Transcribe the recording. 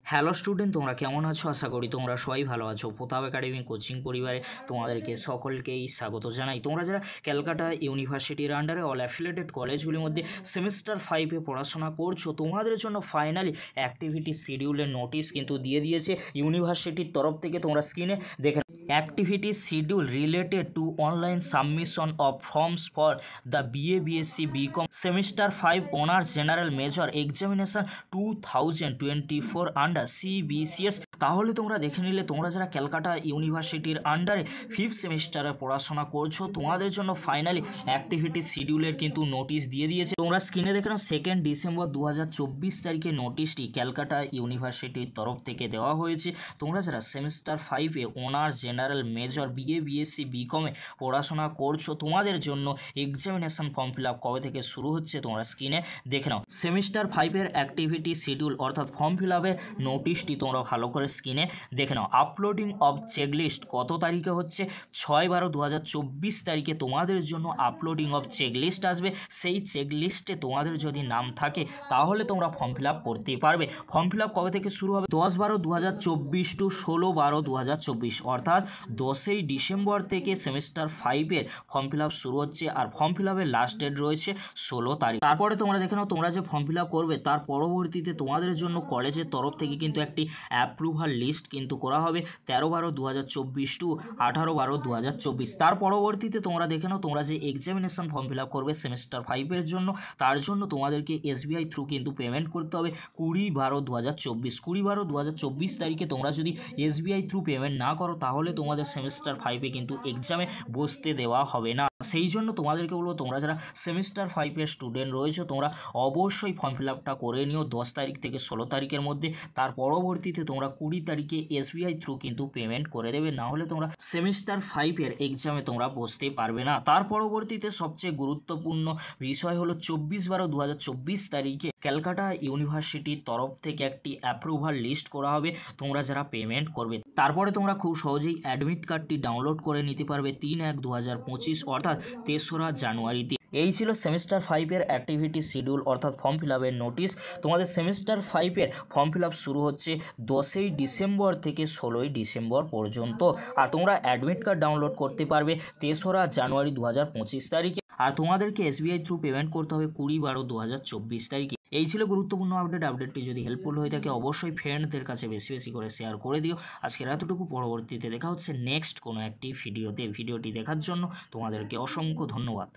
Hello student, তোমরা কেমন আছো? আশা করি তোমরা সবাই ভালো আছো। প্রতাপ একাডেমি কোচিং পরিবারে তোমাদেরকে সকলকেই স্বাগত জানাই। তোমরা যারা ক্যালকাটা ইউনিভার্সিটির আন্ডারে অল অ্যাফিলিয়েটেড কলেজগুলির মধ্যে সেমিস্টার 5-এ পড়াশোনা করছো, তোমাদের জন্য ফাইনালি অ্যাক্টিভিটি শিডিউলের নোটিশ কিন্তু দিয়ে দিয়েছে ইউনিভার্সিটির তরফ থেকে। তোমরা স্ক্রিনে দেখে activity schedule related to online submission of forms for the BA BSc BCom semester 5 honours general major examination 2024 under CBCS. তাহলে তোমরা দেখে নিলে, তোমরা যারা ক্যালকাটা ইউনিভার্সিটির আন্ডারে 5th সেমিস্টারে পড়াশোনা করছো, তোমাদের জন্য ফাইনালি অ্যাক্টিভিটি শিডিউলের কিন্তু নোটিশ দিয়ে দিয়েছে। তোমরা স্ক্রিনে দেখে নাও 2 ডিসেম্বর 2024 তারিখে নোটিশটি ক্যালকাটা ইউনিভার্সিটির তরফ থেকে দেওয়া হয়েছে। তোমরা যারা সেমিস্টার 5-এ honours general major BA BSc বিকমে পড়াশোনা করছো, তোমাদের জন্য এক্সামিনেশন ফর্ম ফিল আপ কবে থেকে শুরু হচ্ছে তোমরা স্ক্রিনে দেখে নাও। সেমিস্টার 5-এর অ্যাক্টিভিটি শিডিউল অর্থাৎ ফর্ম ফিল আপের নোটিশটি তোমরা ভালো করে স্ক্রিনে দেখে নাও। আপলোডিং অফ চেকলিস্ট কত তারিখে হচ্ছে? 6/12/2024 তারিখে তোমাদের জন্য আপলোডিং অফ চেকলিস্ট আসবে। সেই চেকলিস্টে তোমাদের যদি নাম থাকে তাহলে তোমরা ফর্ম ফিল আপ করতে পারবে। ফর্ম ফিল আপ কবে থেকে শুরু হবে? 10/12/2024 টু 16/12/2024, অর্থাৎ 10ই ডিসেম্বর থেকে সেমিস্টার 5-এর ফর্ম ফিল আপ শুরু হচ্ছে। আর ফর্ম ফিল আপের লাস্ট ডেট রয়েছে 16 তারিখ। তারপরে তোমরা দেখে নাও, তোমরা যে ফর্ম ফিল আপ করবে তার পরবর্তীতে তোমাদের জন্য কলেজের তরফ থেকে কিন্তু একটি অ্যাপ্রুভাল লিস্ট কিন্তু করা হবে 13/12/2024 টু 18/12/2024। তার পরবর্তীতে তোমরা দেখে নাও, তোমরা যে এক্সামিনেশন ফর্ম ফিল আপ করবে সেমিস্টার 5-এর জন্য, তার জন্য তোমাদেরকে এসবিআই থ্রু কিন্তু পেমেন্ট করতে হবে 20/12/2024। 20/12/2024 তারিখে তোমরা যদি এসবিআই থ্রু পেমেন্ট না করো তাহলে তোমাদের সেমিস্টার 5-এ কিন্তু এক্সামে বসতে দেওয়া হবে না। সেই জন্য তোমাদেরকে বলবো, তোমরা যারা সেমিস্টার 5-এর স্টুডেন্ট রয়েছে তোমরা অবশ্যই ফর্ম ফিল আপটা করে নিও 10 তারিখ থেকে 16 তারিখের মধ্যে। তার পরবর্তীতে তোমরা 20 তারিখে এসবিআই থ্রু কিন্তু পেমেন্ট করে দেবে, না হলে তোমরা সেমিস্টার 5-এর এক্সামে তোমরা বসতে পারবে না। তার পরবর্তীতে সবচেয়ে গুরুত্বপূর্ণ বিষয় হলো 24/12/2024 তারিখে ক্যালকাটা ইউনিভার্সিটির তরফ থেকে একটি অ্যাপ্রুভাল লিস্ট করা হবে তোমরা যারা পেমেন্ট করবে। তারপরে তোমরা খুব সহজেই অ্যাডমিট কার্ডটি ডাউনলোড করে নিতে পারবে 3/1/2025 অর্থাৎ 3রা জানুয়ারিতে। এই ছিল সেমিস্টার 5-এর অ্যাক্টিভিটি শিডিউল অর্থাৎ ফর্ম ফিল আপের নোটিশ। তোমাদের সেমিস্টার 5-এর ফর্ম ফিল আপ শুরু হচ্ছে 10ই ডিসেম্বর থেকে 16ই ডিসেম্বর পর্যন্ত। আর তোমরা অ্যাডমিট কার্ড ডাউনলোড করতে পারবে 3রা জানুয়ারি 2025 তারিখে। আর তোমাদেরকে এসবিআই থ্রু পেমেন্ট করতে হবে 20/12/2024 তারিখে। এই ছিল গুরুত্বপূর্ণ আপডেটটি যদি হেল্পফুল হয়ে থাকে অবশ্যই ফ্রেন্ডদের কাছে বেশি বেশি করে শেয়ার করে দিও। আজকের এতটুকু, পরবর্তীতে দেখা হচ্ছে নেক্সট কোনো একটি ভিডিওতে। ভিডিওটি দেখার জন্য তোমাদেরকে অসংখ্য ধন্যবাদ।